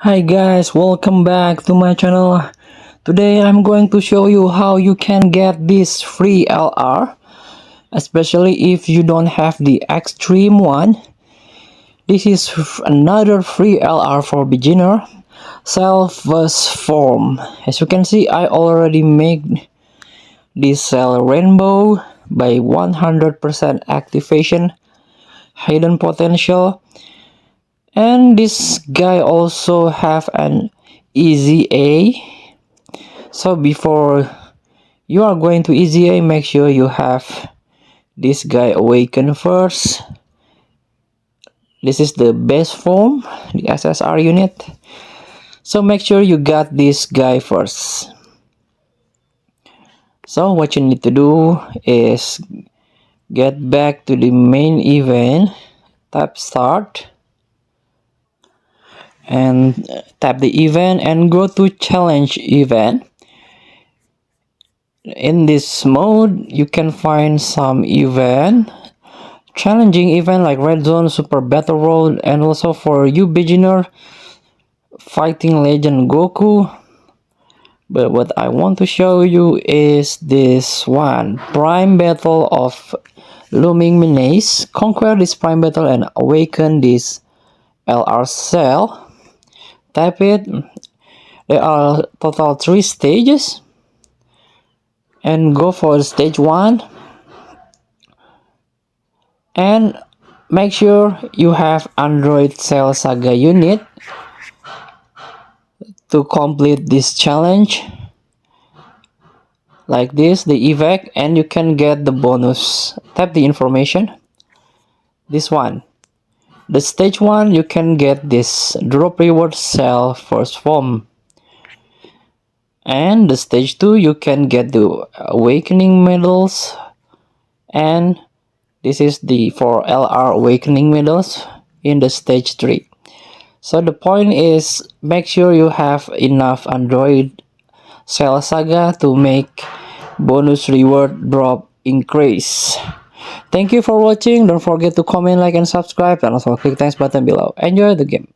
Hi guys, welcome back to my channel. Today I'm going to show you how you can get this free LR, especially if you don't have the extreme one. This is another free LR for beginner, self-verse form. As you can see, I already made this cell rainbow by 100% activation, hidden potential. And this guy also have an easy A. So before you are going to easy A, make sure you have this guy awaken first. This is the base form, the SSR unit. So make sure you got this guy first. So what you need to do is get back to the main event, tap start, and tap the event and go to challenge event. In this mode you can find some event, challenging event like red zone, super battle road, and also for you beginner, fighting legend Goku. But what I want to show you is this one, prime battle of Looming Menace. Conquer this prime battle and awaken this LR cell. Tap it. There are total 3 stages, and go for stage 1 and make sure you have Android Cell Saga unit to complete this challenge. Like this, the evac, and you can get the bonus. Tap the information. This one, the stage 1, you can get this drop reward cell first form, and the stage 2 you can get the awakening medals, and this is the for LR awakening medals in the stage 3. So the point is, make sure you have enough Android Cell Saga to make bonus reward drop increase. Thank you for watching. Don't forget to comment, like, and subscribe, and also click thanks button below. Enjoy the game.